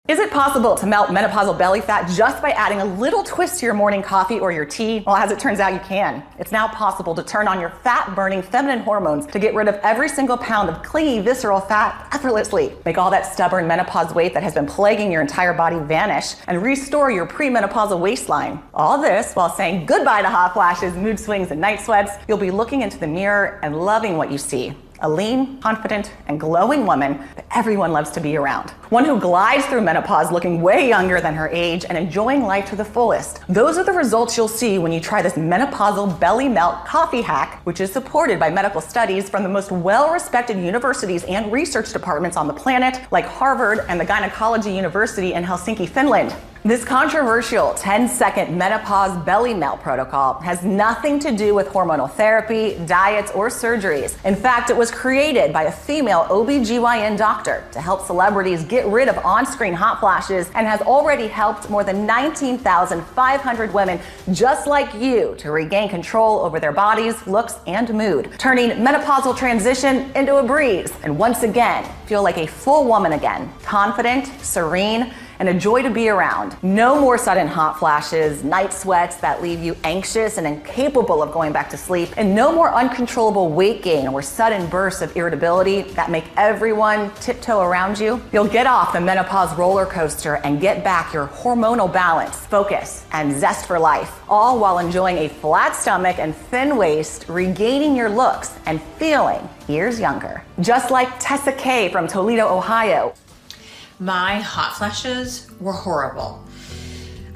Is it possible to melt menopausal belly fat just by adding a little twist to your morning coffee or your tea? Well, as it turns out, you can. It's now possible to turn on your fat-burning feminine hormones to get rid of every single pound of clingy, visceral fat effortlessly. Make all that stubborn menopause weight that has been plaguing your entire body vanish and restore your premenopausal waistline. All this while saying goodbye to hot flashes, mood swings, and night sweats. You'll be looking into the mirror and loving what you see. A lean, confident, and glowing woman that everyone loves to be around. One who glides through menopause looking way younger than her age and enjoying life to the fullest. Those are the results you'll see when you try this menopausal belly melt coffee hack, which is supported by medical studies from the most well-respected universities and research departments on the planet, like Harvard and the Gynecology University in Helsinki, Finland. This controversial 10-second menopause belly melt protocol has nothing to do with hormonal therapy, diets, or surgeries. In fact, it was created by a female OB/GYN doctor to help celebrities get rid of on-screen hot flashes and has already helped more than 19,500 women just like you to regain control over their bodies, looks, and mood, turning menopausal transition into a breeze and once again feel like a full woman again, confident, serene, and a joy to be around. No more sudden hot flashes, night sweats that leave you anxious and incapable of going back to sleep, and no more uncontrollable weight gain or sudden bursts of irritability that make everyone tiptoe around you. You'll get off the menopause roller coaster and get back your hormonal balance, focus, and zest for life, all while enjoying a flat stomach and thin waist, regaining your looks and feeling years younger. Just like Tessa K from Toledo, Ohio. My hot flashes were horrible.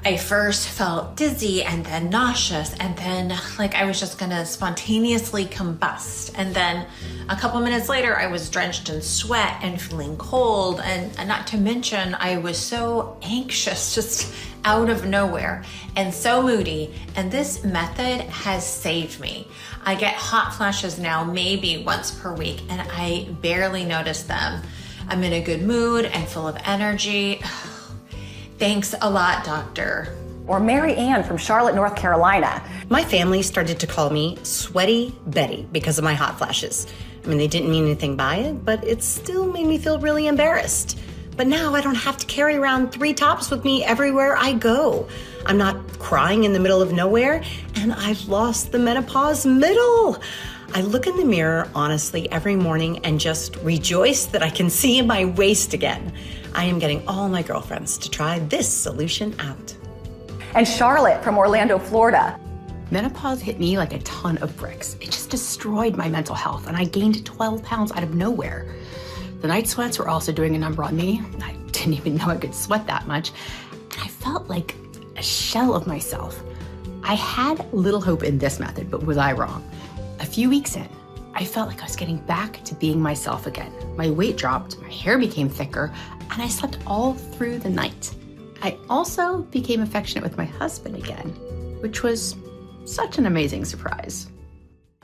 I first felt dizzy and then nauseous and then like I was just gonna spontaneously combust. And then a couple minutes later, I was drenched in sweat and feeling cold. And not to mention, I was so anxious just out of nowhere and so moody. And this method has saved me. I get hot flashes now maybe once per week and I barely notice them. I'm in a good mood and full of energy. Thanks a lot, doctor. Or Mary Ann from Charlotte, North Carolina. My family started to call me Sweaty Betty because of my hot flashes. I mean, they didn't mean anything by it, but it still made me feel really embarrassed. But now I don't have to carry around 3 tops with me everywhere I go. I'm not crying in the middle of nowhere, and I've lost the menopause middle. I look in the mirror, honestly, every morning and just rejoice that I can see my waist again. I am getting all my girlfriends to try this solution out. And Charlotte from Orlando, Florida. Menopause hit me like a ton of bricks. It just destroyed my mental health, and I gained 12 pounds out of nowhere. The night sweats were also doing a number on me. I didn't even know I could sweat that much. And I felt like a shell of myself. I had little hope in this method, but was I wrong? A few weeks in, I felt like I was getting back to being myself again. My weight dropped, my hair became thicker, and I slept all through the night. I also became affectionate with my husband again, which was such an amazing surprise.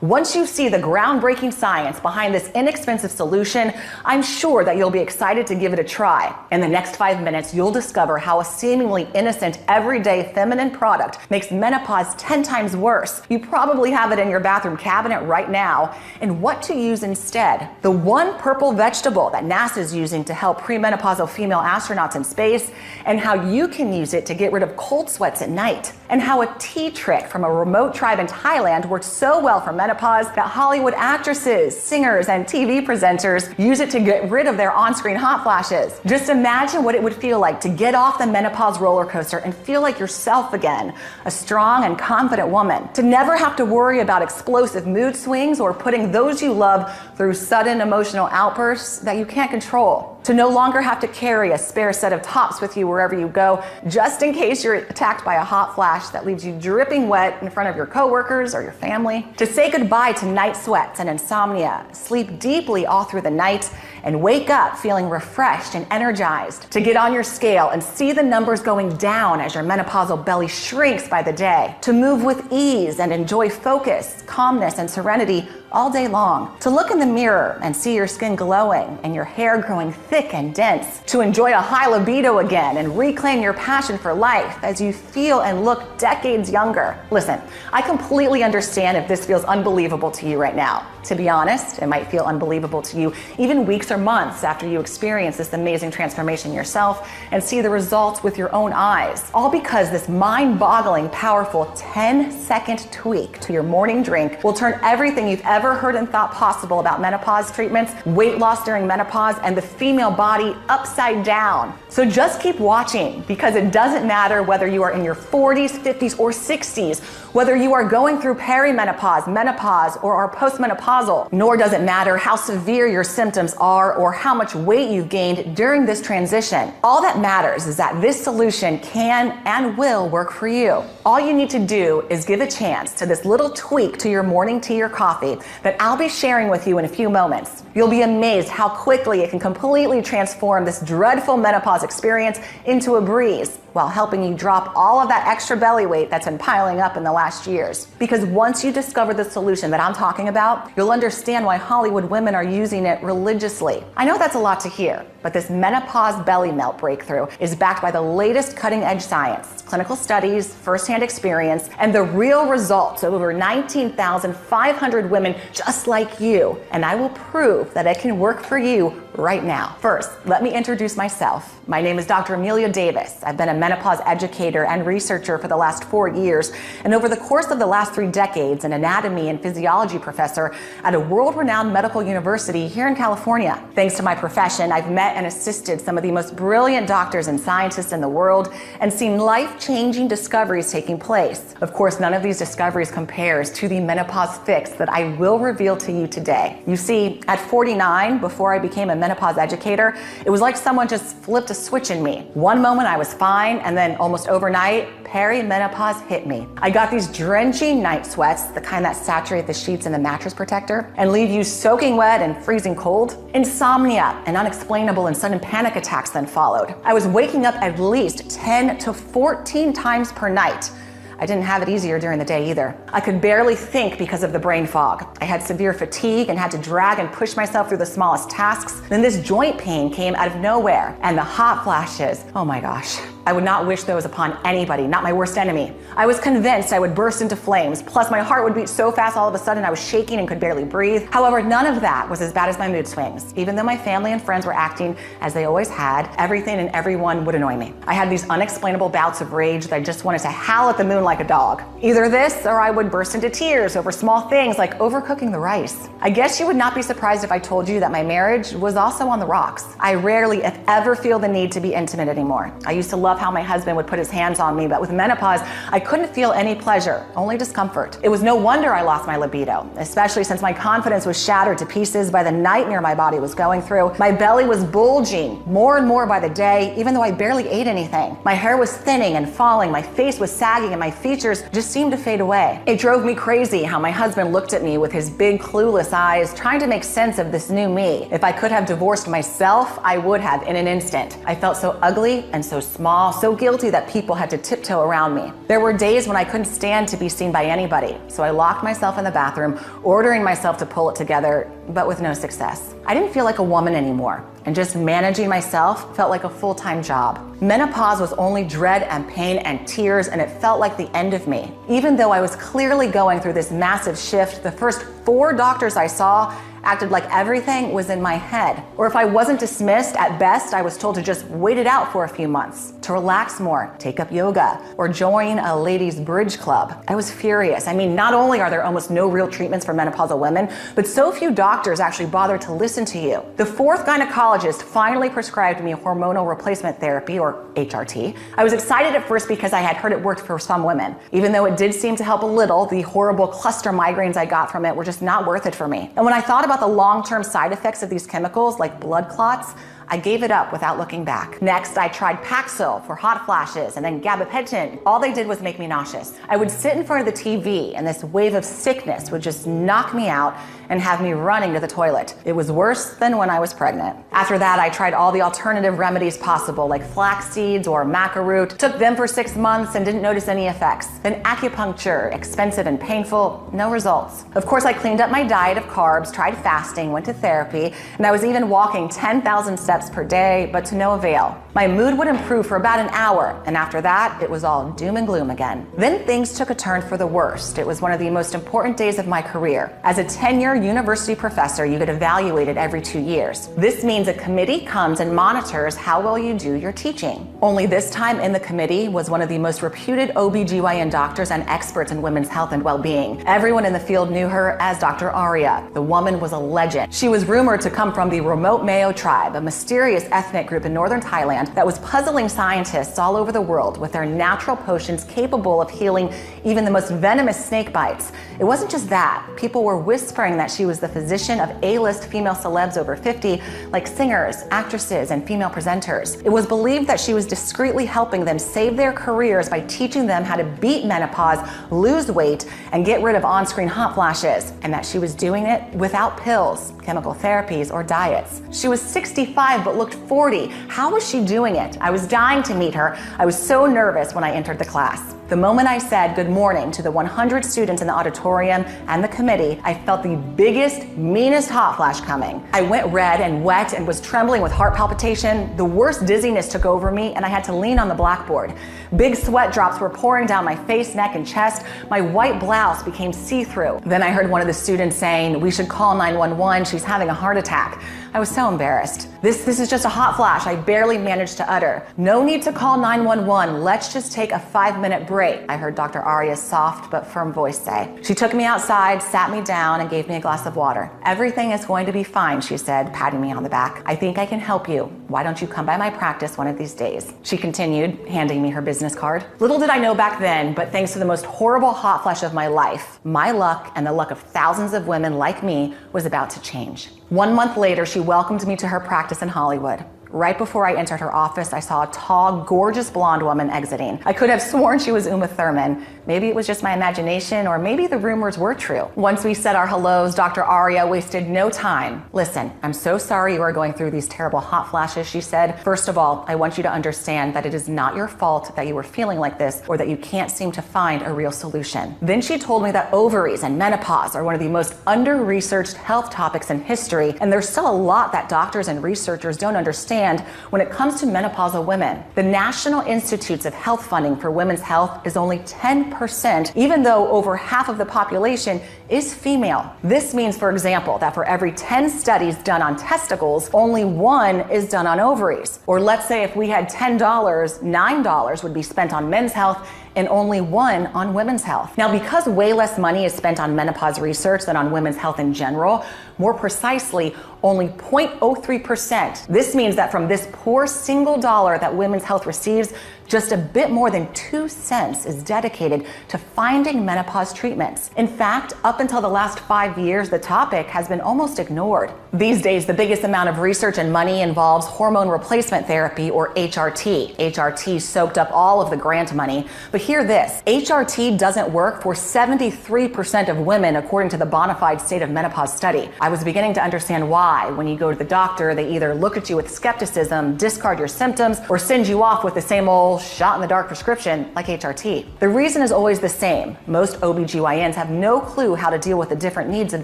Once you see the groundbreaking science behind this inexpensive solution, I'm sure that you'll be excited to give it a try. In the next 5 minutes, you'll discover how a seemingly innocent, everyday feminine product makes menopause 10 times worse. You probably have it in your bathroom cabinet right now, and what to use instead. The one purple vegetable that NASA's using to help premenopausal female astronauts in space, and how you can use it to get rid of cold sweats at night, and how a tea trick from a remote tribe in Thailand worked so well for menopause that Hollywood actresses, singers, and TV presenters use it to get rid of their on-screen hot flashes. Just imagine what it would feel like to get off the menopause roller coaster and feel like yourself again, a strong and confident woman. To never have to worry about explosive mood swings or putting those you love through sudden emotional outbursts that you can't control. To no longer have to carry a spare set of tops with you wherever you go, just in case you're attacked by a hot flash that leaves you dripping wet in front of your coworkers or your family. To say goodbye to night sweats and insomnia, sleep deeply all through the night, and wake up feeling refreshed and energized. To get on your scale and see the numbers going down as your menopausal belly shrinks by the day. To move with ease and enjoy focus, calmness, and serenity all day long. To look in the mirror and see your skin glowing and your hair growing thick and dense. To enjoy a high libido again and reclaim your passion for life as you feel and look decades younger. Listen, I completely understand if this feels unbelievable to you right now. To be honest, it might feel unbelievable to you even weeks or or months after you experience this amazing transformation yourself and see the results with your own eyes. All because this mind-boggling, powerful 10-second tweak to your morning drink will turn everything you've ever heard and thought possible about menopause treatments, weight loss during menopause, and the female body upside down. So just keep watching, because it doesn't matter whether you are in your 40s, 50s, or 60s, whether you are going through perimenopause, menopause, or are postmenopausal, nor does it matter how severe your symptoms are or how much weight you've gained during this transition. All that matters is that this solution can and will work for you. All you need to do is give a chance to this little tweak to your morning tea or coffee that I'll be sharing with you in a few moments. You'll be amazed how quickly it can completely transform this dreadful menopause experience into a breeze, while helping you drop all of that extra belly weight that's been piling up in the last years. Because once you discover the solution that I'm talking about, you'll understand why Hollywood women are using it religiously. I know that's a lot to hear, but this menopause belly melt breakthrough is backed by the latest cutting-edge science, clinical studies, firsthand experience, and the real results of over 19,500 women just like you. And I will prove that it can work for you right now. First, let me introduce myself. My name is Dr. Amelia Davis. I've been a menopause educator and researcher for the last 4 years, and over the course of the last 3 decades, an anatomy and physiology professor at a world-renowned medical university here in California. Thanks to my profession, I've met and assisted some of the most brilliant doctors and scientists in the world and seen life-changing discoveries taking place. Of course, none of these discoveries compares to the menopause fix that I will reveal to you today. You see, at 49, before I became a menopause educator, it was like someone just flipped a switch in me. One moment I was fine, and then almost overnight, perimenopause hit me. I got these drenching night sweats, the kind that saturate the sheets and the mattress protector and leave you soaking wet and freezing cold. Insomnia and unexplainable and sudden panic attacks then followed. I was waking up at least 10 to 14 times per night. I didn't have it easier during the day either. I could barely think because of the brain fog. I had severe fatigue and had to drag and push myself through the smallest tasks. Then this joint pain came out of nowhere, and the hot flashes. Oh my gosh. I would not wish those upon anybody, not my worst enemy. I was convinced I would burst into flames, plus my heart would beat so fast all of a sudden I was shaking and could barely breathe. However, none of that was as bad as my mood swings. Even though my family and friends were acting as they always had, everything and everyone would annoy me. I had these unexplainable bouts of rage that I just wanted to howl at the moon like a dog. Either this, or I would burst into tears over small things like overcooking the rice. I guess you would not be surprised if I told you that my marriage was also on the rocks. I rarely, if ever, feel the need to be intimate anymore. I used to love how my husband would put his hands on me, but with menopause, I couldn't feel any pleasure, only discomfort. It was no wonder I lost my libido, especially since my confidence was shattered to pieces by the nightmare my body was going through. My belly was bulging more and more by the day, even though I barely ate anything. My hair was thinning and falling, my face was sagging, and my features just seemed to fade away. It drove me crazy how my husband looked at me with his big clueless eyes, trying to make sense of this new me. If I could have divorced myself, I would have in an instant. I felt so ugly and so small, so guilty that people had to tiptoe around me. There were days when I couldn't stand to be seen by anybody, so I locked myself in the bathroom, ordering myself to pull it together, but with no success. I didn't feel like a woman anymore, and just managing myself felt like a full-time job. Menopause was only dread and pain and tears, and it felt like the end of me. Even though I was clearly going through this massive shift, the first 4 doctors I saw acted like everything was in my head. Or if I wasn't dismissed, at best, I was told to just wait it out for a few months, to relax more, take up yoga, or join a ladies' bridge club. I was furious. I mean, not only are there almost no real treatments for menopausal women, but so few doctors actually bother to listen to you. The 4th gynecologist finally prescribed me hormonal replacement therapy, or HRT. I was excited at first because I had heard it worked for some women. Even though it did seem to help a little, the horrible cluster migraines I got from it were just not worth it for me. And when I thought about the long-term side effects of these chemicals, like blood clots, I gave it up without looking back. Next, I tried Paxil for hot flashes and then gabapentin. All they did was make me nauseous. I would sit in front of the TV and this wave of sickness would just knock me out and have me running to the toilet. It was worse than when I was pregnant. After that, I tried all the alternative remedies possible, like flax seeds or maca root. Took them for 6 months and didn't notice any effects. Then acupuncture, expensive and painful, no results. Of course, I cleaned up my diet of carbs, tried fasting, went to therapy, and I was even walking 10,000 steps per day, but to no avail. My mood would improve for about an hour, and after that, it was all doom and gloom again. Then things took a turn for the worst. It was one of the most important days of my career. As a 10-year senior university professor, you get evaluated every 2 years. This means a committee comes and monitors how well you do your teaching. Only this time in the committee was one of the most reputed OBGYN doctors and experts in women's health and well-being. Everyone in the field knew her as Dr. Arya. The woman was a legend. She was rumored to come from the remote Mao tribe, a mysterious ethnic group in northern Thailand that was puzzling scientists all over the world with their natural potions capable of healing even the most venomous snake bites. It wasn't just that. People were whispering that she was the physician of A-list female celebs over 50, like singers, actresses, and female presenters. It was believed that she was discreetly helping them save their careers by teaching them how to beat menopause, lose weight, and get rid of on-screen hot flashes, and that she was doing it without pills, chemical therapies, or diets. She was 65 but looked 40. How was she doing it? I was dying to meet her. I was so nervous when I entered the class. The moment I said good morning to the 100 students in the auditorium and the committee, I felt the biggest, meanest hot flash coming. I went red and wet and was trembling with heart palpitation. The worst dizziness took over me and I had to lean on the blackboard. Big sweat drops were pouring down my face, neck, and chest. My white blouse became see-through. Then I heard one of the students saying, "We should call 911, she's having a heart attack." I was so embarrassed. This is just a hot flash, I barely managed to utter. "No need to call 911, let's just take a 5-minute break," I heard Dr. Arya's soft but firm voice say. She took me outside, sat me down, and gave me a glass of water. "Everything is going to be fine," she said, patting me on the back. "I think I can help you. Why don't you come by my practice one of these days?" She continued, handing me her business card. Little did I know back then, but thanks to the most horrible hot flash of my life, my luck and the luck of thousands of women like me was about to change. 1 month later, she welcomed me to her practice in Hollywood. Right before I entered her office, I saw a tall, gorgeous blonde woman exiting. I could have sworn she was Uma Thurman. Maybe it was just my imagination, or maybe the rumors were true. Once we said our hellos, Dr. Arya wasted no time. "Listen, I'm so sorry you are going through these terrible hot flashes," she said. "First of all, I want you to understand that it is not your fault that you were feeling like this or that you can't seem to find a real solution." Then she told me that ovaries and menopause are one of the most under-researched health topics in history, and there's still a lot that doctors and researchers don't understand when it comes to menopausal women. The National Institutes of Health funding for women's health is only 10%, even though over half of the population is female. This means, for example, that for every 10 studies done on testicles, only 1 is done on ovaries. Or let's say if we had $10, $9 would be spent on men's health and only 1 on women's health. Now, because way less money is spent on menopause research than on women's health in general, more precisely, only 0.03%. This means that from this poor single dollar that women's health receives, just a bit more than 2 cents is dedicated to finding menopause treatments. In fact, up until the last 5 years, the topic has been almost ignored. These days, the biggest amount of research and money involves hormone replacement therapy, or HRT. HRT soaked up all of the grant money. But hear this, HRT doesn't work for 73% of women, according to the Bonafide State of Menopause study. I was beginning to understand why, when you go to the doctor, they either look at you with skepticism, discard your symptoms, or send you off with the same old shot-in-the-dark prescription like HRT. The reason is always the same. Most OBGYNs have no clue how to deal with the different needs of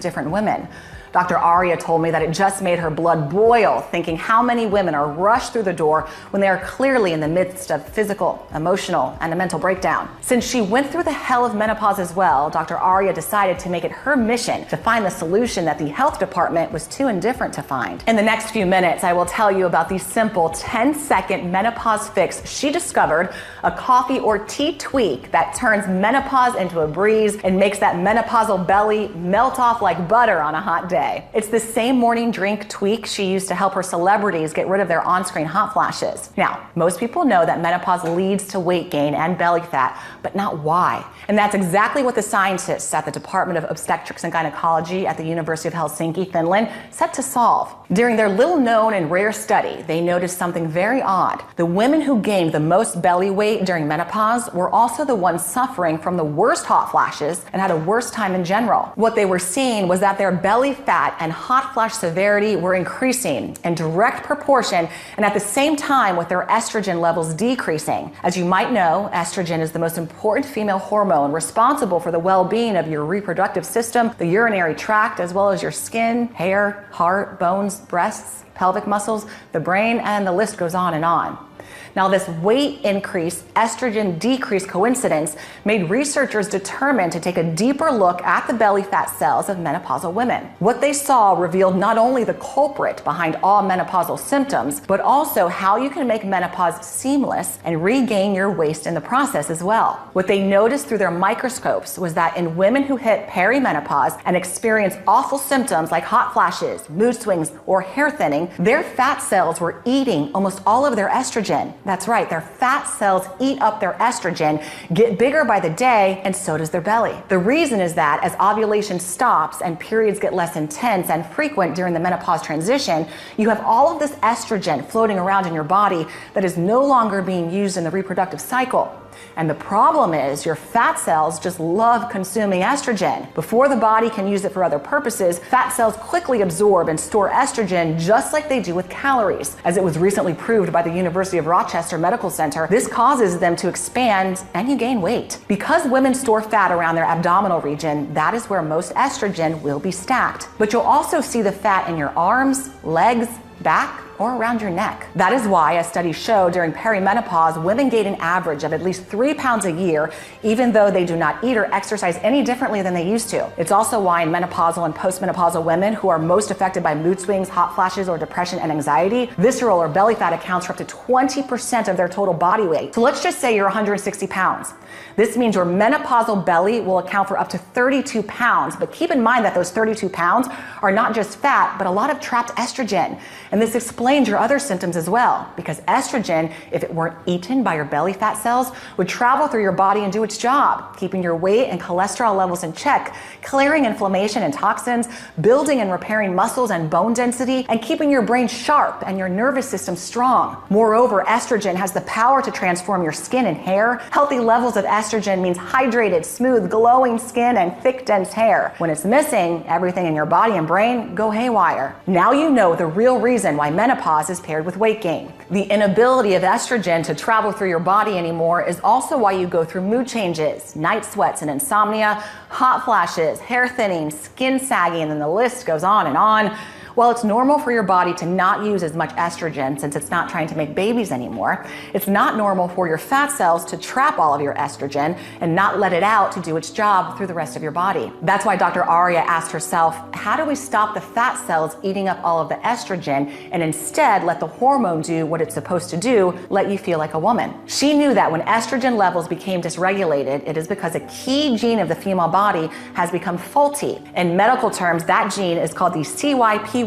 different women. Dr. Arya told me that it just made her blood boil thinking how many women are rushed through the door when they are clearly in the midst of physical, emotional, and a mental breakdown. Since she went through the hell of menopause as well, Dr. Arya decided to make it her mission to find the solution that the health department was too indifferent to find. In the next few minutes, I will tell you about the simple 10-second menopause fix she discovered, a coffee or tea tweak that turns menopause into a breeze and makes that menopausal belly melt off like butter on a hot day. It's the same morning drink tweak she used to help her celebrities get rid of their on-screen hot flashes. Now, most people know that menopause leads to weight gain and belly fat, but not why. And that's exactly what the scientists at the Department of Obstetrics and Gynecology at the University of Helsinki, Finland, set to solve. During their little-known and rare study, they noticed something very odd. The women who gained the most belly weight during menopause were also the ones suffering from the worst hot flashes and had a worse time in general. What they were seeing was that their belly fat and hot flash severity were increasing in direct proportion, and at the same time with their estrogen levels decreasing. As you might know, estrogen is the most important female hormone responsible for the well-being of your reproductive system, the urinary tract, as well as your skin, hair, heart, bones, breasts, pelvic muscles, the brain, and the list goes on and on. Now, this weight increase, estrogen decrease coincidence made researchers determined to take a deeper look at the belly fat cells of menopausal women. What they saw revealed not only the culprit behind all menopausal symptoms, but also how you can make menopause seamless and regain your waist in the process as well. What they noticed through their microscopes was that in women who hit perimenopause and experience awful symptoms like hot flashes, mood swings, or hair thinning, their fat cells were eating almost all of their estrogen. That's right, their fat cells eat up their estrogen, get bigger by the day, and so does their belly. The reason is that as ovulation stops and periods get less intense and frequent during the menopause transition, you have all of this estrogen floating around in your body that is no longer being used in the reproductive cycle. And the problem is your fat cells just love consuming estrogen. Before the body can use it for other purposes, fat cells quickly absorb and store estrogen just like they do with calories. As it was recently proved by the University of Rochester Medical Center, this causes them to expand and you gain weight. Because women store fat around their abdominal region, that is where most estrogen will be stacked. But you'll also see the fat in your arms, legs, back, or around your neck. That is why, as studies show, during perimenopause, women gain an average of at least 3 pounds a year, even though they do not eat or exercise any differently than they used to. It's also why in menopausal and postmenopausal women who are most affected by mood swings, hot flashes, or depression and anxiety, visceral or belly fat accounts for up to 20% of their total body weight. So let's just say you're 160 pounds. This means your menopausal belly will account for up to 32 pounds, but keep in mind that those 32 pounds are not just fat, but a lot of trapped estrogen. And this explains your other symptoms as well, because estrogen, if it weren't eaten by your belly fat cells, would travel through your body and do its job, keeping your weight and cholesterol levels in check, clearing inflammation and toxins, building and repairing muscles and bone density, and keeping your brain sharp and your nervous system strong. Moreover, estrogen has the power to transform your skin and hair. Healthy levels of estrogen means hydrated, smooth, glowing skin and thick, dense hair. When it's missing, everything in your body and brain go haywire. Now you know the real reason why menopause is paired with weight gain. The inability of estrogen to travel through your body anymore is also why you go through mood changes, night sweats and insomnia, hot flashes, hair thinning, skin sagging, and then the list goes on and on. While it's normal for your body to not use as much estrogen since it's not trying to make babies anymore, it's not normal for your fat cells to trap all of your estrogen and not let it out to do its job through the rest of your body. That's why Dr. Aria asked herself, how do we stop the fat cells eating up all of the estrogen and instead let the hormone do what it's supposed to do, let you feel like a woman? She knew that when estrogen levels became dysregulated, it is because a key gene of the female body has become faulty. In medical terms, that gene is called the CYP19A1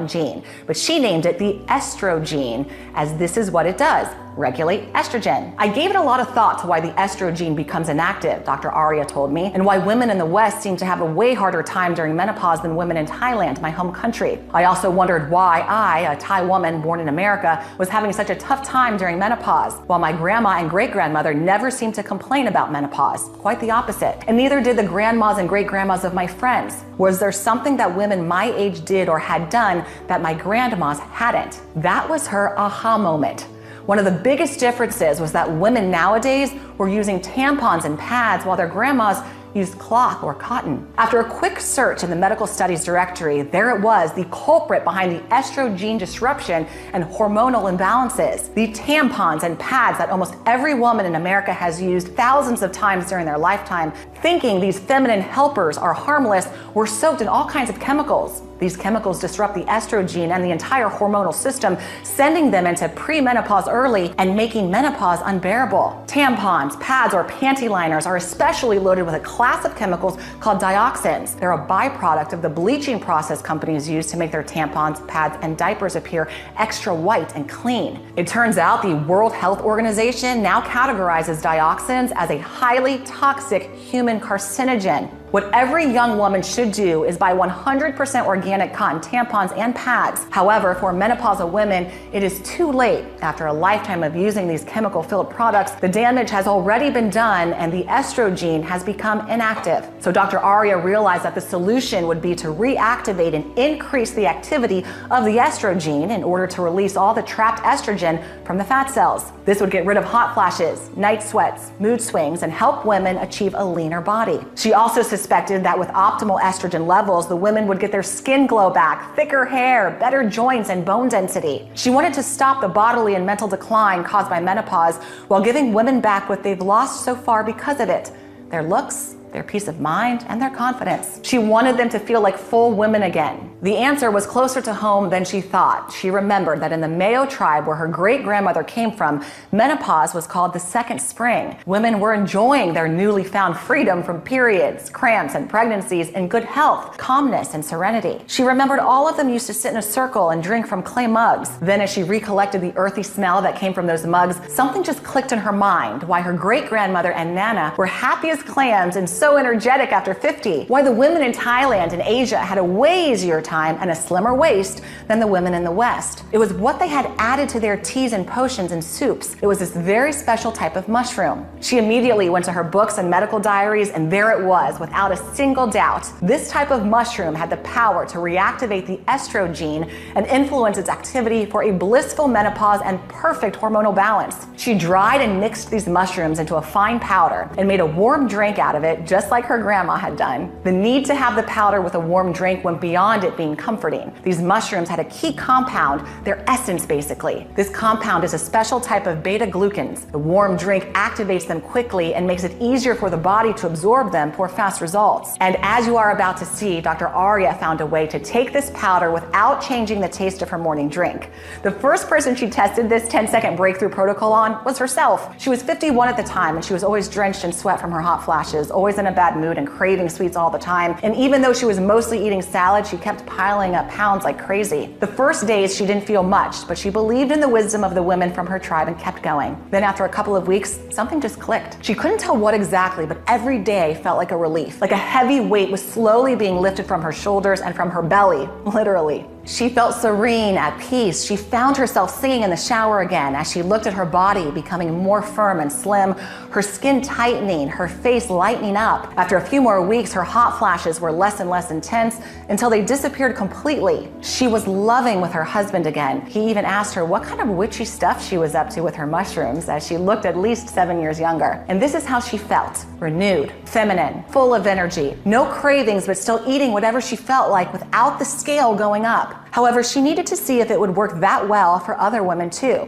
gene, but she named it the estrogen, as this is what it does: regulate estrogen. I gave it a lot of thought to why the estrogen becomes inactive, Dr. Aria told me, and why women in the West seem to have a way harder time during menopause than women in Thailand, my home country. I also wondered why I, a Thai woman born in America, was having such a tough time during menopause, while my grandma and great-grandmother never seemed to complain about menopause. Quite the opposite. And neither did the grandmas and great-grandmas of my friends. Was there something that women my age did or had done that my grandmas hadn't? That was her aha moment. One of the biggest differences was that women nowadays were using tampons and pads while their grandmas used cloth or cotton. After a quick search in the medical studies directory, there it was, the culprit behind the estrogen disruption and hormonal imbalances. The tampons and pads that almost every woman in America has used thousands of times during their lifetime, thinking these feminine helpers are harmless, were soaked in all kinds of chemicals. These chemicals disrupt the estrogen and the entire hormonal system, sending them into premenopause early and making menopause unbearable. Tampons, pads, or panty liners are especially loaded with a class of chemicals called dioxins. They're a byproduct of the bleaching process companies use to make their tampons, pads, and diapers appear extra white and clean. It turns out the World Health Organization now categorizes dioxins as a highly toxic human carcinogen. What every young woman should do is buy 100% organic cotton tampons and pads. However, for menopausal women, it is too late. After a lifetime of using these chemical-filled products, the damage has already been done and the estrogen has become inactive. So Dr. Aria realized that the solution would be to reactivate and increase the activity of the estrogen in order to release all the trapped estrogen from the fat cells. This would get rid of hot flashes, night sweats, mood swings, and help women achieve a leaner body. She also suspected suspected that with optimal estrogen levels, the women would get their skin glow back, thicker hair, better joints, and bone density. She wanted to stop the bodily and mental decline caused by menopause while giving women back what they've lost so far because of it: their looks, their peace of mind, and their confidence. She wanted them to feel like full women again. The answer was closer to home than she thought. She remembered that in the Mayo tribe where her great-grandmother came from, menopause was called the second spring. Women were enjoying their newly found freedom from periods, cramps, and pregnancies in good health, calmness, and serenity. She remembered all of them used to sit in a circle and drink from clay mugs. Then as she recollected the earthy smell that came from those mugs, something just clicked in her mind: why her great-grandmother and Nana were happy as clams and so energetic after 50. Why the women in Thailand and Asia had a way easier time and a slimmer waist than the women in the West. It was what they had added to their teas and potions and soups. It was this very special type of mushroom. She immediately went to her books and medical diaries, and there it was, without a single doubt. This type of mushroom had the power to reactivate the estrogen and influence its activity for a blissful menopause and perfect hormonal balance. She dried and mixed these mushrooms into a fine powder and made a warm drink out of it, just like her grandma had done. The need to have the powder with a warm drink went beyond it being comforting. These mushrooms had a key compound, their essence basically. This compound is a special type of beta-glucans. The warm drink activates them quickly and makes it easier for the body to absorb them for fast results. And as you are about to see, Dr. Arya found a way to take this powder without changing the taste of her morning drink. The first person she tested this 10-second breakthrough protocol on was herself. She was 51 at the time, and she was always drenched in sweat from her hot flashes, always in a bad mood and craving sweets all the time. And even though she was mostly eating salad, she kept piling up pounds like crazy. The first days she didn't feel much, but she believed in the wisdom of the women from her tribe and kept going. Then after a couple of weeks, something just clicked. She couldn't tell what exactly, but every day felt like a relief. Like a heavy weight was slowly being lifted from her shoulders and from her belly, literally. She felt serene, at peace. She found herself singing in the shower again as she looked at her body becoming more firm and slim, her skin tightening, her face lightening up. After a few more weeks, her hot flashes were less and less intense until they disappeared completely. She was loving with her husband again. He even asked her what kind of witchy stuff she was up to with her mushrooms, as she looked at least 7 years younger. And this is how she felt: renewed, feminine, full of energy, no cravings, but still eating whatever she felt like without the scale going up. However, she needed to see if it would work that well for other women too.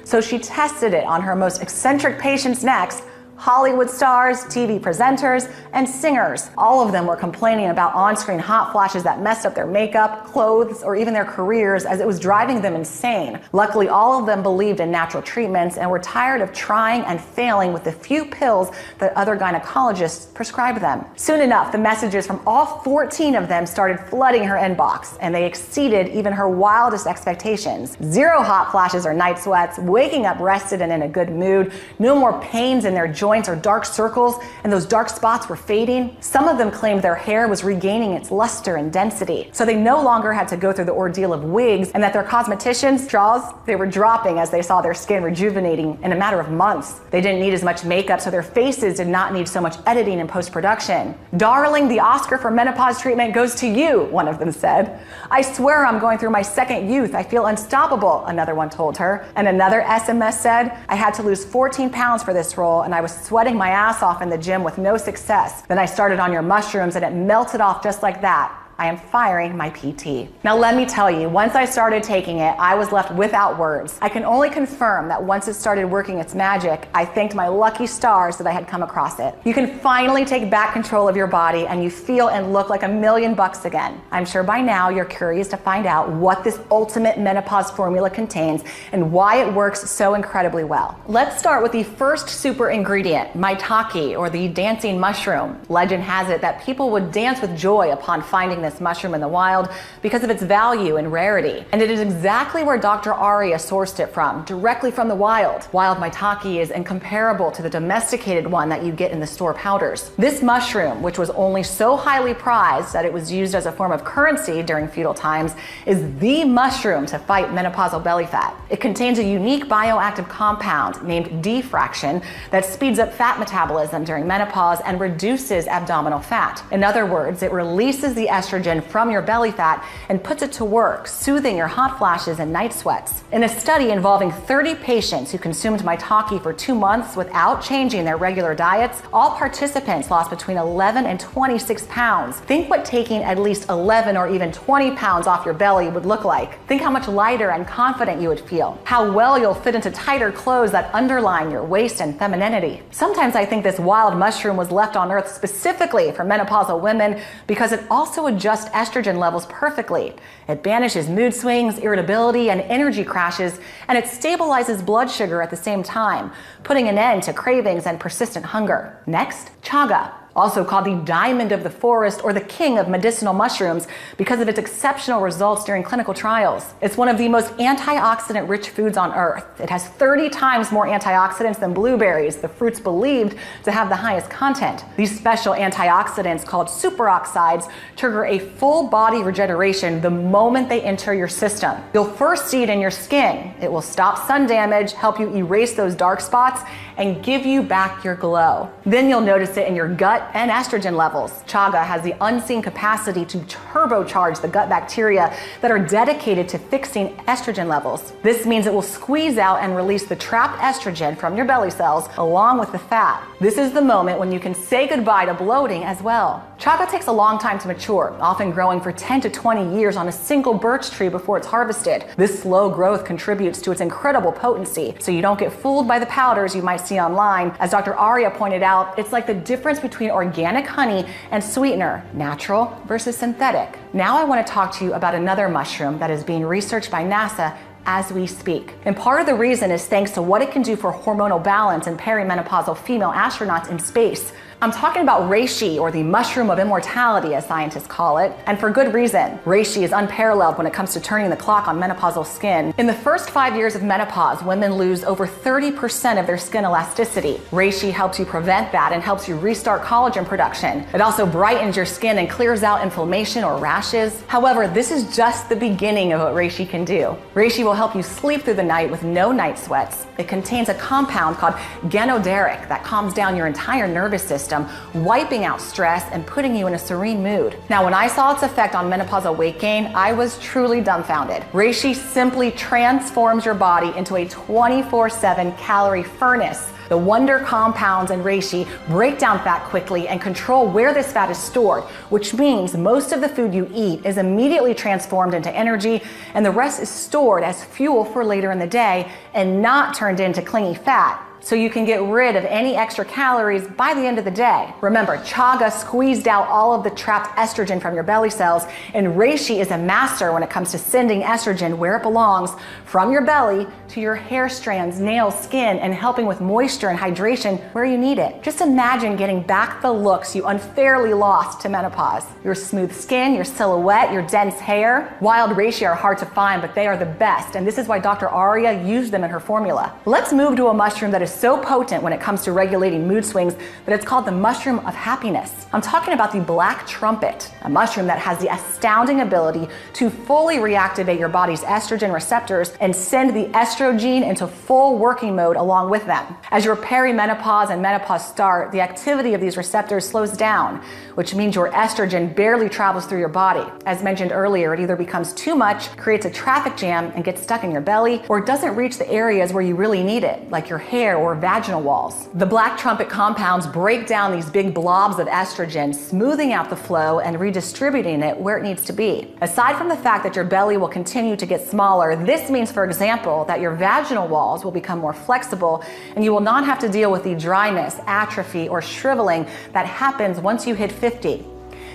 So she tested it on her most eccentric patients next: Hollywood stars, TV presenters, and singers. All of them were complaining about on-screen hot flashes that messed up their makeup, clothes, or even their careers, as it was driving them insane. Luckily, all of them believed in natural treatments and were tired of trying and failing with the few pills that other gynecologists prescribed them. Soon enough, the messages from all 14 of them started flooding her inbox, and they exceeded even her wildest expectations. 0 hot flashes or night sweats, waking up rested and in a good mood, no more pains in their joints or dark circles, and those dark spots were fading. Some of them claimed their hair was regaining its luster and density, so they no longer had to go through the ordeal of wigs, and that their cosmeticians' jaws, they were dropping as they saw their skin rejuvenating in a matter of months. They didn't need as much makeup, so their faces did not need so much editing and post-production. "Darling, the Oscar for menopause treatment goes to you," one of them said. "I swear I'm going through my second youth. I feel unstoppable," another one told her. And another SMS said, "I had to lose 14 pounds for this role, and I was sweating my ass off in the gym with no success. Then I started on your mushrooms and it melted off just like that. I am firing my PT." Now let me tell you, once I started taking it, I was left without words. I can only confirm that once it started working its magic, I thanked my lucky stars that I had come across it. You can finally take back control of your body and you feel and look like $1,000,000 again. I'm sure by now you're curious to find out what this ultimate menopause formula contains and why it works so incredibly well. Let's start with the first super ingredient, maitake, or the dancing mushroom. Legend has it that people would dance with joy upon finding this mushroom in the wild because of its value and rarity. And it is exactly where Dr. Arya sourced it from, directly from the wild. Wild maitake is incomparable to the domesticated one that you get in the store powders. This mushroom, which was only so highly prized that it was used as a form of currency during feudal times, is the mushroom to fight menopausal belly fat. It contains a unique bioactive compound named D-fraction that speeds up fat metabolism during menopause and reduces abdominal fat. In other words, it releases the estrogen estrogen from your belly fat and puts it to work, soothing your hot flashes and night sweats. In a study involving 30 patients who consumed Maitake for 2 months without changing their regular diets, all participants lost between 11 and 26 pounds. Think what taking at least 11 or even 20 pounds off your belly would look like. Think how much lighter and confident you would feel, how well you'll fit into tighter clothes that underline your waist and femininity. Sometimes I think this wild mushroom was left on earth specifically for menopausal women because it also adjusts estrogen levels perfectly. It banishes mood swings, irritability, and energy crashes, and it stabilizes blood sugar at the same time, putting an end to cravings and persistent hunger. Next, chaga, also called the diamond of the forest or the king of medicinal mushrooms because of its exceptional results during clinical trials. It's one of the most antioxidant-rich foods on earth. It has 30 times more antioxidants than blueberries, the fruits believed to have the highest content. These special antioxidants, called superoxides, trigger a full body regeneration the moment they enter your system. You'll first see it in your skin. It will stop sun damage, help you erase those dark spots, and give you back your glow. Then you'll notice it in your gut and estrogen levels. Chaga has the unseen capacity to turbocharge the gut bacteria that are dedicated to fixing estrogen levels. This means it will squeeze out and release the trapped estrogen from your belly cells along with the fat. This is the moment when you can say goodbye to bloating as well. Chaga takes a long time to mature, often growing for 10 to 20 years on a single birch tree before it's harvested. This slow growth contributes to its incredible potency, so you don't get fooled by the powders you might see online. As Dr. Arya pointed out, it's like the difference between organic honey and sweetener, natural versus synthetic. Now I want to talk to you about another mushroom that is being researched by NASA as we speak. And part of the reason is thanks to what it can do for hormonal balance in perimenopausal female astronauts in space. I'm talking about reishi, or the mushroom of immortality, as scientists call it, and for good reason. Reishi is unparalleled when it comes to turning the clock on menopausal skin. In the first 5 years of menopause, women lose over 30% of their skin elasticity. Reishi helps you prevent that and helps you restart collagen production. It also brightens your skin and clears out inflammation or rashes. However, this is just the beginning of what reishi can do. Reishi will help you sleep through the night with no night sweats. It contains a compound called ganoderic that calms down your entire nervous system, wiping out stress and putting you in a serene mood. Now, when I saw its effect on menopausal weight gain, I was truly dumbfounded. Reishi simply transforms your body into a 24/7 calorie furnace. The wonder compounds in reishi break down fat quickly and control where this fat is stored, which means most of the food you eat is immediately transformed into energy, and the rest is stored as fuel for later in the day and not turned into clingy fat. So you can get rid of any extra calories by the end of the day. Remember, chaga squeezed out all of the trapped estrogen from your belly cells, and reishi is a master when it comes to sending estrogen where it belongs, from your belly to your hair strands, nails, skin, and helping with moisture and hydration where you need it. Just imagine getting back the looks you unfairly lost to menopause. Your smooth skin, your silhouette, your dense hair. Wild reishi are hard to find, but they are the best, and this is why Dr. Arya used them in her formula. Let's move to a mushroom that is so potent when it comes to regulating mood swings that it's called the mushroom of happiness. I'm talking about the black trumpet, a mushroom that has the astounding ability to fully reactivate your body's estrogen receptors and send the estrogene into full working mode along with them. As your perimenopause and menopause start, the activity of these receptors slows down, which means your estrogen barely travels through your body. As mentioned earlier, it either becomes too much, creates a traffic jam, and gets stuck in your belly, or it doesn't reach the areas where you really need it, like your hair or vaginal walls. The black trumpet compounds break down these big blobs of estrogen, smoothing out the flow and redistributing it where it needs to be. Aside from the fact that your belly will continue to get smaller, this means, for example, that your vaginal walls will become more flexible and you will not have to deal with the dryness, atrophy, or shriveling that happens once you hit 50.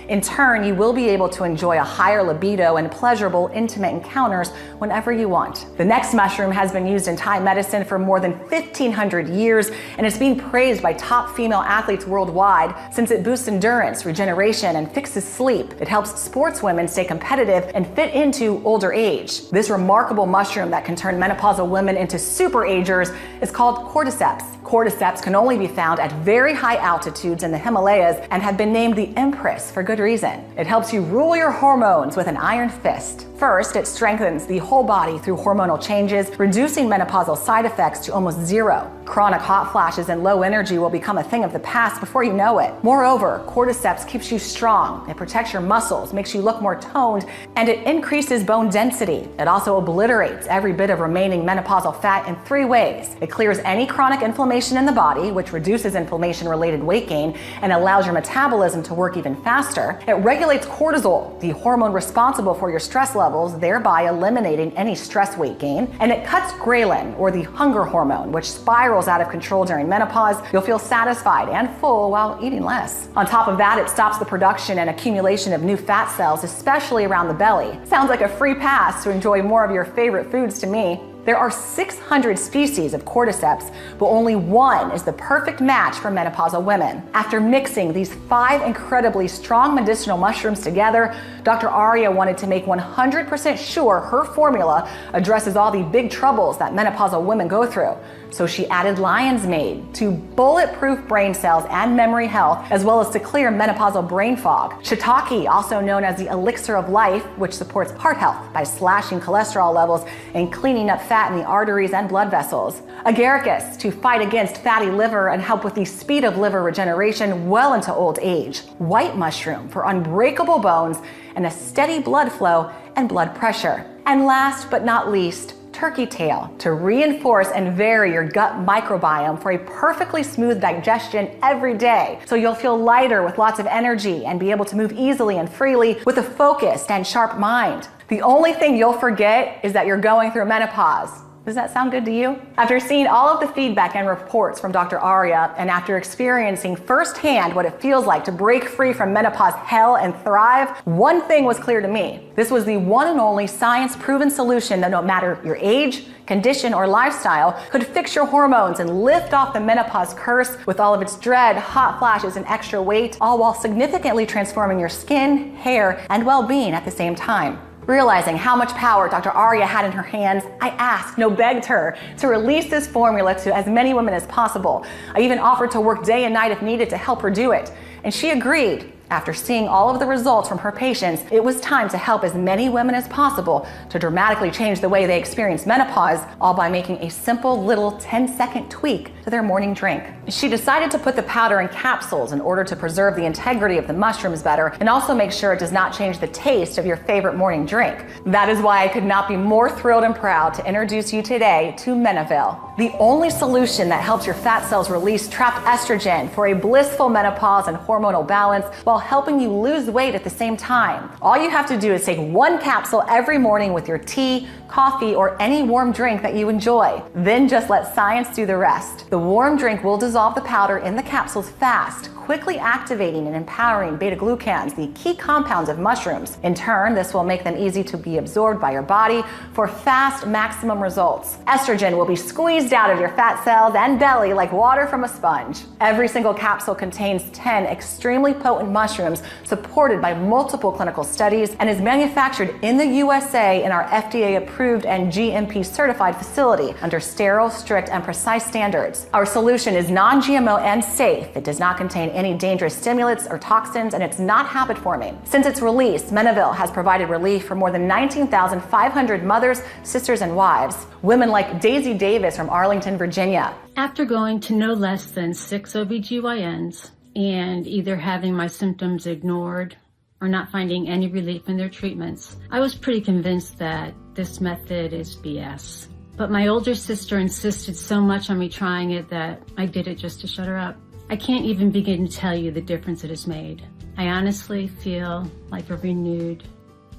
In turn, you will be able to enjoy a higher libido and pleasurable, intimate encounters whenever you want. The next mushroom has been used in Thai medicine for more than 1,500 years, and it's being praised by top female athletes worldwide since it boosts endurance, regeneration, and fixes sleep. It helps sportswomen stay competitive and fit into older age. This remarkable mushroom that can turn menopausal women into super agers is called cordyceps. Cordyceps can only be found at very high altitudes in the Himalayas and have been named the Empress for good reason. It helps you rule your hormones with an iron fist. First, it strengthens the whole body through hormonal changes, reducing menopausal side effects to almost zero. Chronic hot flashes and low energy will become a thing of the past before you know it. Moreover, Cordyceps keeps you strong. It protects your muscles, makes you look more toned, and it increases bone density. It also obliterates every bit of remaining menopausal fat in 3 ways. It clears any chronic inflammation in the body, which reduces inflammation-related weight gain and allows your metabolism to work even faster. It regulates cortisol, the hormone responsible for your stress levels, thereby eliminating any stress weight gain. And it cuts ghrelin, or the hunger hormone, which spirals out of control during menopause. You'll feel satisfied and full while eating less. On top of that, it stops the production and accumulation of new fat cells, especially around the belly. Sounds like a free pass to enjoy more of your favorite foods to me. There are 600 species of cordyceps, but only one is the perfect match for menopausal women. After mixing these 5 incredibly strong medicinal mushrooms together, Dr. Arya wanted to make 100% sure her formula addresses all the big troubles that menopausal women go through. So she added lion's mane to bulletproof brain cells and memory health, as well as to clear menopausal brain fog. Shiitake, also known as the elixir of life, which supports heart health by slashing cholesterol levels and cleaning up fat in the arteries and blood vessels. Agaricus, to fight against fatty liver and help with the speed of liver regeneration well into old age. White mushroom for unbreakable bones and a steady blood flow and blood pressure. And last but not least, turkey tail to reinforce and vary your gut microbiome for a perfectly smooth digestion every day. So you'll feel lighter with lots of energy and be able to move easily and freely with a focused and sharp mind. The only thing you'll forget is that you're going through menopause. Does that sound good to you? After seeing all of the feedback and reports from Dr. Arya, and after experiencing firsthand what it feels like to break free from menopause hell and thrive, one thing was clear to me. This was the one and only science-proven solution that no matter your age, condition, or lifestyle could fix your hormones and lift off the menopause curse with all of its dread, hot flashes, and extra weight, all while significantly transforming your skin, hair, and well-being at the same time. Realizing how much power Dr. Arya had in her hands, I asked, no, begged her to release this formula to as many women as possible. I even offered to work day and night if needed to help her do it. And she agreed. After seeing all of the results from her patients, it was time to help as many women as possible to dramatically change the way they experience menopause, all by making a simple little 10-second tweak to their morning drink. She decided to put the powder in capsules in order to preserve the integrity of the mushrooms better and also make sure it does not change the taste of your favorite morning drink. That is why I could not be more thrilled and proud to introduce you today to Menopause, the only solution that helps your fat cells release trapped estrogen for a blissful menopause and hormonal balance while helping you lose weight at the same time. All you have to do is take 1 capsule every morning with your tea, coffee, or any warm drink that you enjoy. Then just let science do the rest. The warm drink will dissolve the powder in the capsules fast, quickly activating and empowering beta-glucans, the key compounds of mushrooms. In turn, this will make them easy to be absorbed by your body for fast maximum results. Estrogen will be squeezed out of your fat cells and belly like water from a sponge. Every single capsule contains 10 extremely potent mushrooms supported by multiple clinical studies and is manufactured in the USA in our FDA-approved and GMP-certified facility under sterile, strict, and precise standards. Our solution is non-GMO and safe. It does not contain any dangerous stimulants or toxins, and it's not habit-forming. Since its release, Menopause has provided relief for more than 19,500 mothers, sisters, and wives. Women like Daisy Davis from Arlington, Virginia. After going to no less than 6 OBGYNs and either having my symptoms ignored or not finding any relief in their treatments, I was pretty convinced that this method is BS. But my older sister insisted so much on me trying it that I did it just to shut her up. I can't even begin to tell you the difference it has made. I honestly feel like a renewed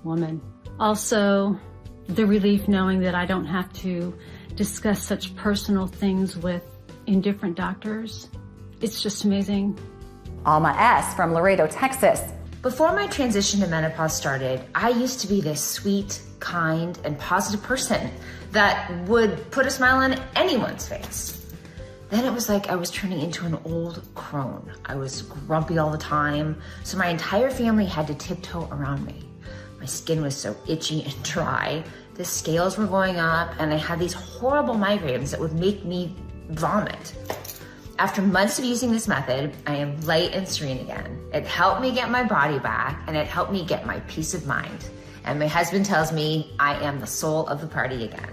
woman. Also, the relief knowing that I don't have to discuss such personal things with indifferent doctors. It's just amazing. Alma S. from Laredo, Texas. Before my transition to menopause started, I used to be this sweet, kind, and positive person that would put a smile on anyone's face. Then it was like I was turning into an old crone. I was grumpy all the time, so my entire family had to tiptoe around me. My skin was so itchy and dry, the scales were going up, and I had these horrible migraines that would make me vomit. After months of using this method, I am light and serene again. It helped me get my body back, and it helped me get my peace of mind. And my husband tells me I am the soul of the party again.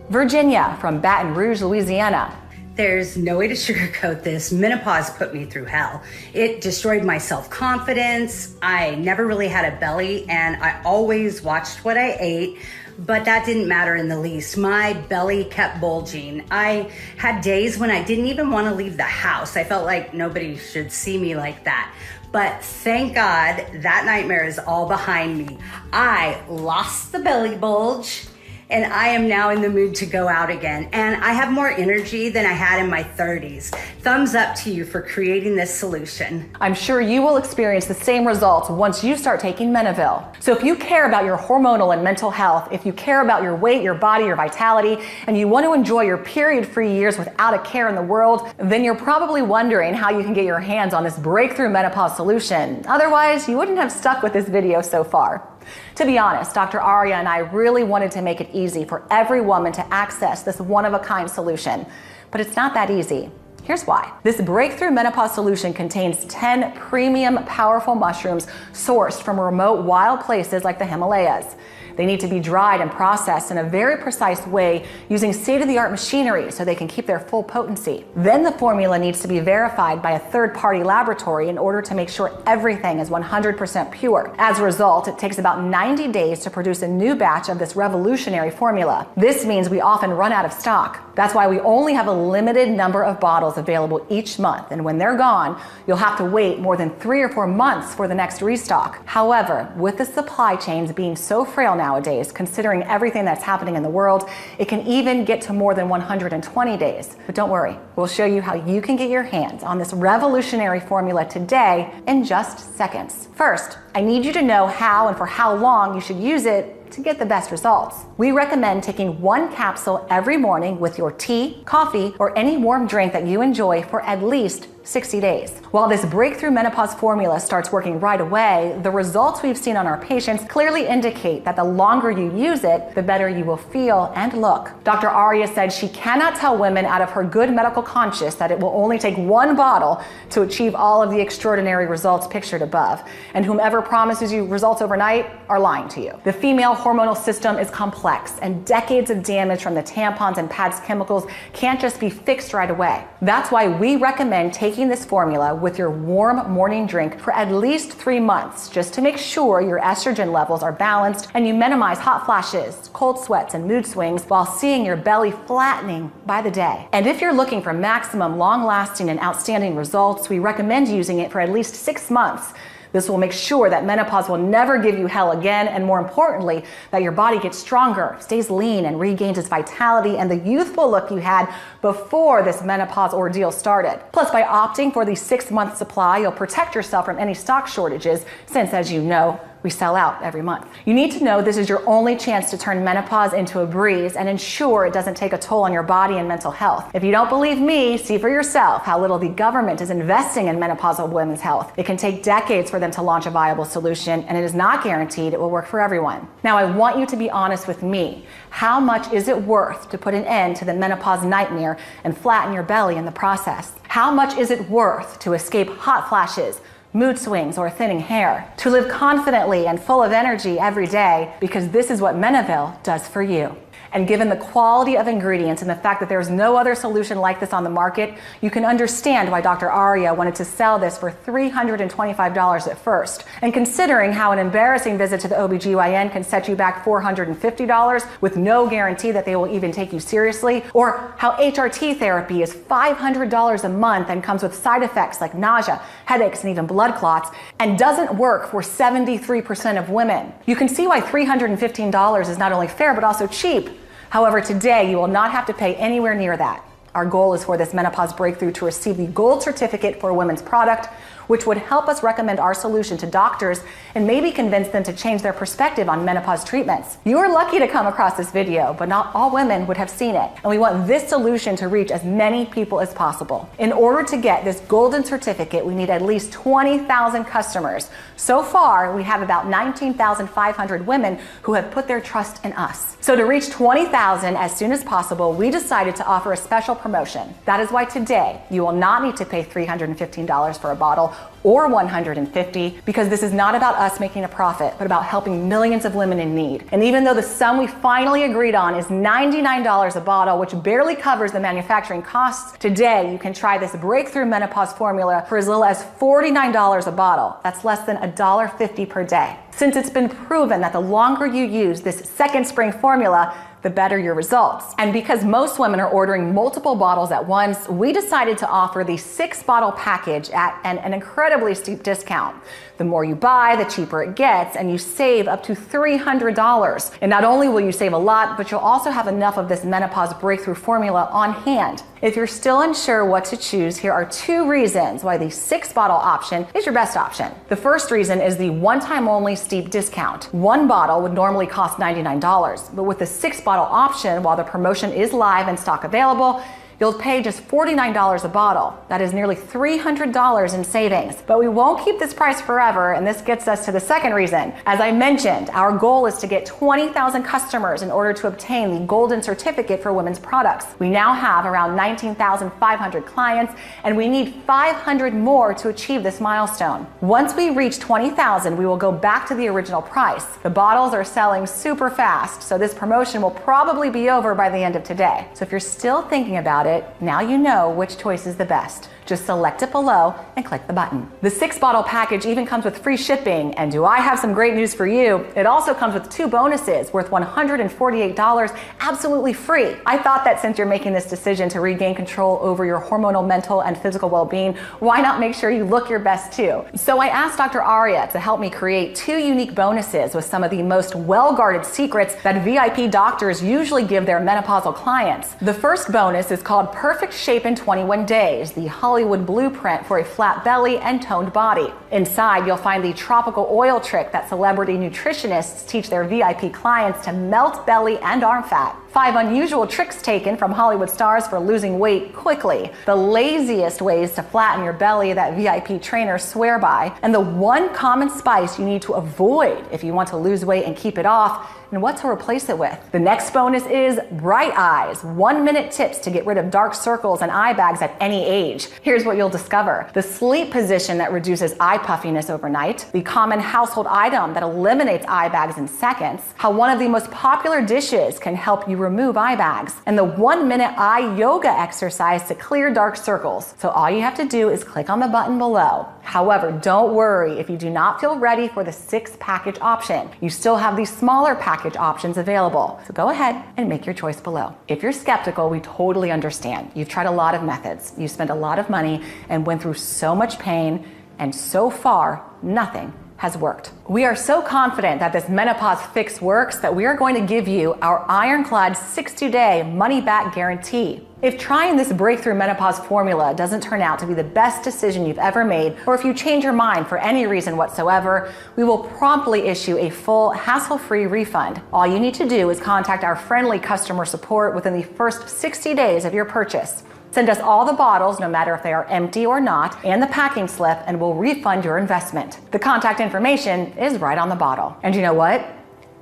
Virginia from Baton Rouge, Louisiana. There's no way to sugarcoat this. Menopause put me through hell. It destroyed my self-confidence. I never really had a belly, and I always watched what I ate, but that didn't matter in the least. My belly kept bulging. I had days when I didn't even want to leave the house. I felt like nobody should see me like that. But thank God that nightmare is all behind me. I lost the belly bulge, and I am now in the mood to go out again. And I have more energy than I had in my 30s. Thumbs up to you for creating this solution. I'm sure you will experience the same results once you start taking Menopause. So if you care about your hormonal and mental health, if you care about your weight, your body, your vitality, and you want to enjoy your period-free years without a care in the world, then you're probably wondering how you can get your hands on this breakthrough menopause solution. Otherwise, you wouldn't have stuck with this video so far. To be honest, Dr. Aria and I really wanted to make it easy for every woman to access this one-of-a-kind solution, but it's not that easy. Here's why. This breakthrough menopause solution contains 10 premium, powerful mushrooms sourced from remote wild places like the Himalayas. They need to be dried and processed in a very precise way using state-of-the-art machinery so they can keep their full potency. Then the formula needs to be verified by a third-party laboratory in order to make sure everything is 100% pure. As a result, it takes about 90 days to produce a new batch of this revolutionary formula. This means we often run out of stock. That's why we only have a limited number of bottles available each month, and when they're gone, you'll have to wait more than 3 or 4 months for the next restock. However, with the supply chains being so frail nowadays, considering everything that's happening in the world, it can even get to more than 120 days. But don't worry, we'll show you how you can get your hands on this revolutionary formula today in just seconds. First, I need you to know how and for how long you should use it to get the best results. We recommend taking 1 capsule every morning with your tea, coffee, or any warm drink that you enjoy for at least 60 days. While this breakthrough menopause formula starts working right away, the results we've seen on our patients clearly indicate that the longer you use it, the better you will feel and look. Dr. Aria said she cannot tell women out of her good medical conscience that it will only take 1 bottle to achieve all of the extraordinary results pictured above. And whomever promises you results overnight are lying to you. The female hormonal system is complex, and decades of damage from the tampons and pads chemicals can't just be fixed right away. That's why we recommend taking this formula with your warm morning drink for at least 3 months, just to make sure your estrogen levels are balanced and you minimize hot flashes, cold sweats, and mood swings while seeing your belly flattening by the day. And if you're looking for maximum long-lasting and outstanding results, we recommend using it for at least 6 months. This will make sure that menopause will never give you hell again, and more importantly, that your body gets stronger, stays lean, and regains its vitality and the youthful look you had before this menopause ordeal started. Plus, by opting for the 6-month supply, you'll protect yourself from any stock shortages, since, as you know, we sell out every month. You need to know this is your only chance to turn menopause into a breeze and ensure it doesn't take a toll on your body and mental health. If you don't believe me, see for yourself how little the government is investing in menopausal women's health. It can take decades for them to launch a viable solution, and it is not guaranteed it will work for everyone. Now, I want you to be honest with me. How much is it worth to put an end to the menopause nightmare and flatten your belly in the process? How much is it worth to escape hot flashes, mood swings, or thinning hair? To live confidently and full of energy every day, because this is what Menopause does for you. And given the quality of ingredients and the fact that there's no other solution like this on the market, you can understand why Dr. Aria wanted to sell this for $325 at first. And considering how an embarrassing visit to the OBGYN can set you back $450 with no guarantee that they will even take you seriously, or how HRT therapy is $500 a month and comes with side effects like nausea, headaches, and even blood clots, and doesn't work for 73% of women, you can see why $315 is not only fair but also cheap. However, today you will not have to pay anywhere near that. Our goal is for this menopause breakthrough to receive the gold certificate for a women's product, which would help us recommend our solution to doctors and maybe convince them to change their perspective on menopause treatments. You are lucky to come across this video, but not all women would have seen it. And we want this solution to reach as many people as possible. In order to get this golden certificate, we need at least 20,000 customers. So far, we have about 19,500 women who have put their trust in us. So to reach 20,000 as soon as possible, we decided to offer a special promotion promotion. That is why today you will not need to pay $315 for a bottle or $150, because this is not about us making a profit, but about helping millions of women in need. And even though the sum we finally agreed on is $99 a bottle, which barely covers the manufacturing costs, today you can try this breakthrough menopause formula for as little as $49 a bottle. That's less than $1.50 per day. Since it's been proven that the longer you use this second spring formula, the better your results. And because most women are ordering multiple bottles at once, we decided to offer the 6-bottle package at an incredibly steep discount. The more you buy, the cheaper it gets, and you save up to $300. And not only will you save a lot, but you'll also have enough of this menopause breakthrough formula on hand. If you're still unsure what to choose, here are 2 reasons why the 6-bottle option is your best option. The first reason is the one-time only steep discount. 1 bottle would normally cost $99, but with the 6-bottle option, while the promotion is live and stock available, you'll pay just $49 a bottle. That is nearly $300 in savings. But we won't keep this price forever, and this gets us to the second reason. As I mentioned, our goal is to get 20,000 customers in order to obtain the golden certificate for women's products. We now have around 19,500 clients, and we need 500 more to achieve this milestone. Once we reach 20,000, we will go back to the original price. The bottles are selling super fast, so this promotion will probably be over by the end of today. So if you're still thinking about it, now you know which choice is the best. Just select it below and click the button. The 6-bottle package even comes with free shipping, and do I have some great news for you? It also comes with 2 bonuses worth $148 absolutely free. I thought that since you're making this decision to regain control over your hormonal, mental, and physical well-being, why not make sure you look your best too? So I asked Dr. Arya to help me create 2 unique bonuses with some of the most well-guarded secrets that VIP doctors usually give their menopausal clients. The first bonus is called Perfect Shape in 21 Days, the Hollywood blueprint for a flat belly and toned body. Inside, you'll find the tropical oil trick that celebrity nutritionists teach their VIP clients to melt belly and arm fat. 5 unusual tricks taken from Hollywood stars for losing weight quickly. The laziest ways to flatten your belly that VIP trainers swear by. And the 1 common spice you need to avoid if you want to lose weight and keep it off, and what to replace it with. The next bonus is Bright Eyes, 1-minute tips to get rid of dark circles and eye bags at any age. Here's what you'll discover. The sleep position that reduces eye puffiness overnight, the common household item that eliminates eye bags in seconds, how one of the most popular dishes can help you remove eye bags, and the 1-minute eye yoga exercise to clear dark circles. So all you have to do is click on the button below. However, don't worry if you do not feel ready for the 6-package option. You still have the smaller package options available. So go ahead and make your choice below. If you're skeptical, we totally understand. You've tried a lot of methods. You spent a lot of money and went through so much pain, and so far, nothing has worked. We are so confident that this menopause fix works that we are going to give you our ironclad 60-day money-back guarantee. If trying this breakthrough menopause formula doesn't turn out to be the best decision you've ever made, or if you change your mind for any reason whatsoever, we will promptly issue a full, hassle-free refund. All you need to do is contact our friendly customer support within the first 60 days of your purchase. Send us all the bottles, no matter if they are empty or not, and the packing slip, and we'll refund your investment. The contact information is right on the bottle. And you know what?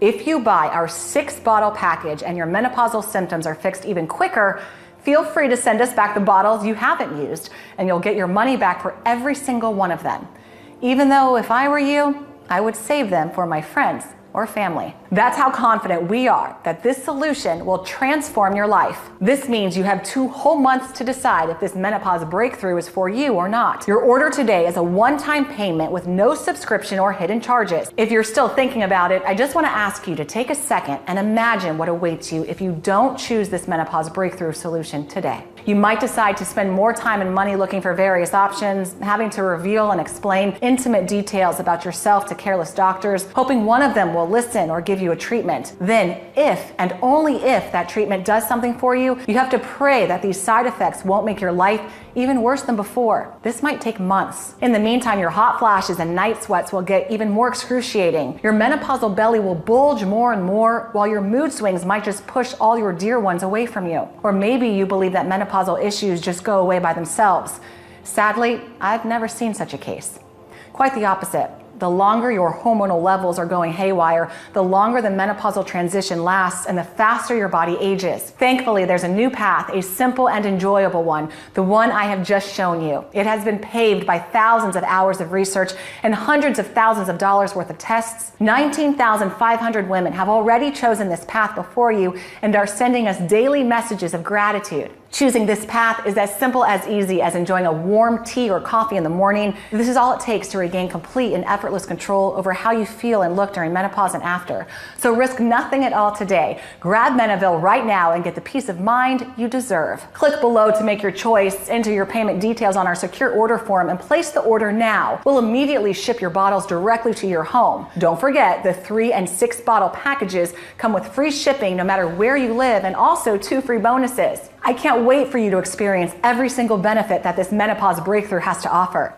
If you buy our 6-bottle package and your menopausal symptoms are fixed even quicker, feel free to send us back the bottles you haven't used, and you'll get your money back for every single one of them. Even though if I were you, I would save them for my friends or family. That's how confident we are that this solution will transform your life. This means you have 2 whole months to decide if this menopause breakthrough is for you or not. Your order today is a one-time payment with no subscription or hidden charges. If you're still thinking about it, I just want to ask you to take a second and imagine what awaits you if you don't choose this menopause breakthrough solution today. You might decide to spend more time and money looking for various options, having to reveal and explain intimate details about yourself to careless doctors, hoping one of them will listen or give you a treatment. Then, if and only if that treatment does something for you, you have to pray that these side effects won't make your life even worse than before. This might take months. In the meantime, your hot flashes and night sweats will get even more excruciating. Your menopausal belly will bulge more and more, while your mood swings might just push all your dear ones away from you. Or maybe you believe that menopausal issues just go away by themselves. Sadly, I've never seen such a case. Quite the opposite. The longer your hormonal levels are going haywire, the longer the menopausal transition lasts and the faster your body ages. Thankfully, there's a new path, a simple and enjoyable one, the one I have just shown you. It has been paved by thousands of hours of research and hundreds of thousands of dollars worth of tests. 19,500 women have already chosen this path before you and are sending us daily messages of gratitude. Choosing this path is as simple as easy as enjoying a warm tea or coffee in the morning. This is all it takes to regain complete and effortless control over how you feel and look during menopause and after. So risk nothing at all today. Grab Menaville right now and get the peace of mind you deserve. Click below to make your choice, enter your payment details on our secure order form, and place the order now. We'll immediately ship your bottles directly to your home. Don't forget, the 3 and 6 bottle packages come with free shipping no matter where you live, and also 2 free bonuses. I can't wait for you to experience every single benefit that this menopause breakthrough has to offer.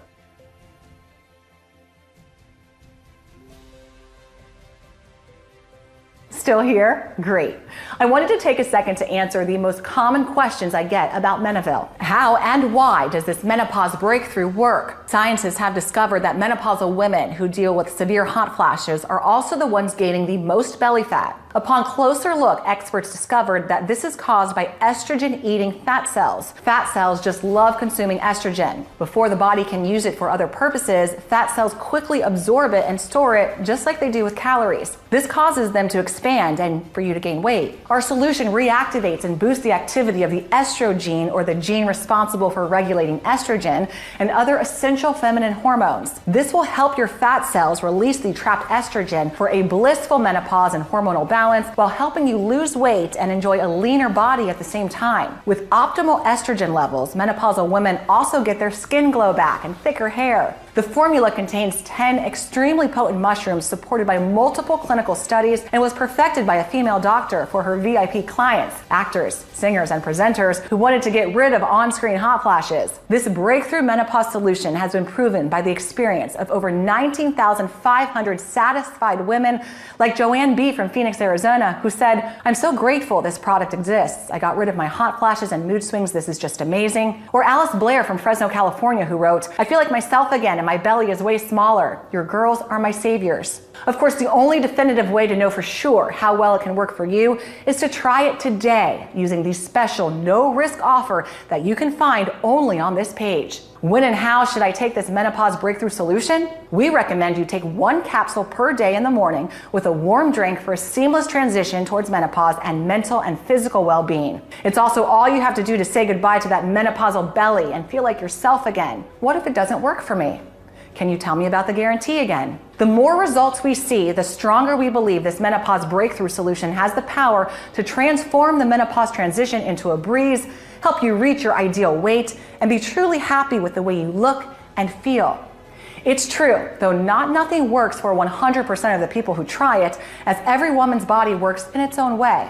Still here? Great. I wanted to take a second to answer the most common questions I get about Menaville. How and why does this menopause breakthrough work? Scientists have discovered that menopausal women who deal with severe hot flashes are also the ones gaining the most belly fat. Upon closer look, experts discovered that this is caused by estrogen-eating fat cells. Fat cells just love consuming estrogen. Before the body can use it for other purposes, fat cells quickly absorb it and store it just like they do with calories. This causes them to expand and for you to gain weight. Our solution reactivates and boosts the activity of the estrogen, or the gene responsible for regulating estrogen and other essential feminine hormones. This will help your fat cells release the trapped estrogen for a blissful menopause and hormonal balance, while helping you lose weight and enjoy a leaner body at the same time. With optimal estrogen levels, menopausal women also get their skin glow back and thicker hair. The formula contains 10 extremely potent mushrooms supported by multiple clinical studies and was perfected by a female doctor for her VIP clients, actors, singers, and presenters who wanted to get rid of on-screen hot flashes. This breakthrough menopause solution has been proven by the experience of over 19,500 satisfied women, like Joanne B. from Phoenix, Arizona, who said, "I'm so grateful this product exists. I got rid of my hot flashes and mood swings. This is just amazing." Or Alice Blair from Fresno, California, who wrote, "I feel like myself again and my belly is way smaller. Your girls are my saviors." Of course, the only definitive way to know for sure how well it can work for you is to try it today using the special no-risk offer that you can find only on this page. When and how should I take this menopause breakthrough solution? We recommend you take 1 capsule per day in the morning with a warm drink for a seamless transition towards menopause and mental and physical well-being. It's also all you have to do to say goodbye to that menopausal belly and feel like yourself again. What if it doesn't work for me? Can you tell me about the guarantee again? The more results we see, the stronger we believe this menopause breakthrough solution has the power to transform the menopause transition into a breeze, help you reach your ideal weight, and be truly happy with the way you look and feel. It's true, though nothing works for 100% of the people who try it, as every woman's body works in its own way.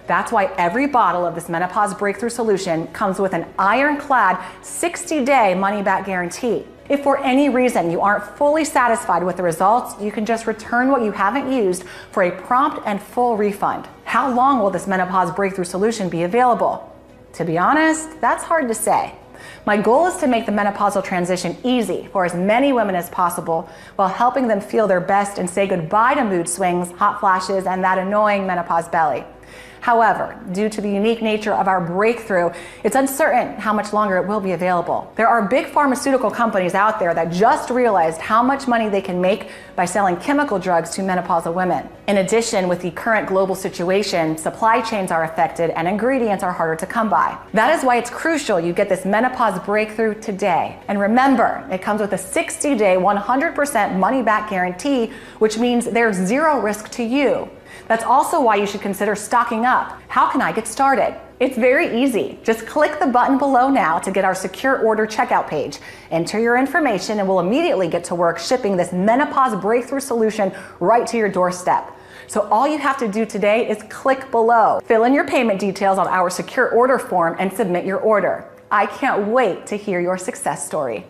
That's why every bottle of this menopause breakthrough solution comes with an ironclad 60-day money-back guarantee. If for any reason you aren't fully satisfied with the results, you can just return what you haven't used for a prompt and full refund. How long will this menopause breakthrough solution be available? To be honest, that's hard to say. My goal is to make the menopausal transition easy for as many women as possible, while helping them feel their best and say goodbye to mood swings, hot flashes, and that annoying menopause belly. However, due to the unique nature of our breakthrough, it's uncertain how much longer it will be available. There are big pharmaceutical companies out there that just realized how much money they can make by selling chemical drugs to menopausal women. In addition, with the current global situation, supply chains are affected and ingredients are harder to come by. That is why it's crucial you get this menopause breakthrough today. And remember, it comes with a 60-day, 100% money-back guarantee, which means there's zero risk to you. That's also why you should consider stocking up. How can I get started? It's very easy. Just click the button below now to get our secure order checkout page. Enter your information and we'll immediately get to work shipping this menopause breakthrough solution right to your doorstep. So all you have to do today is click below, fill in your payment details on our secure order form, and submit your order. I can't wait to hear your success story.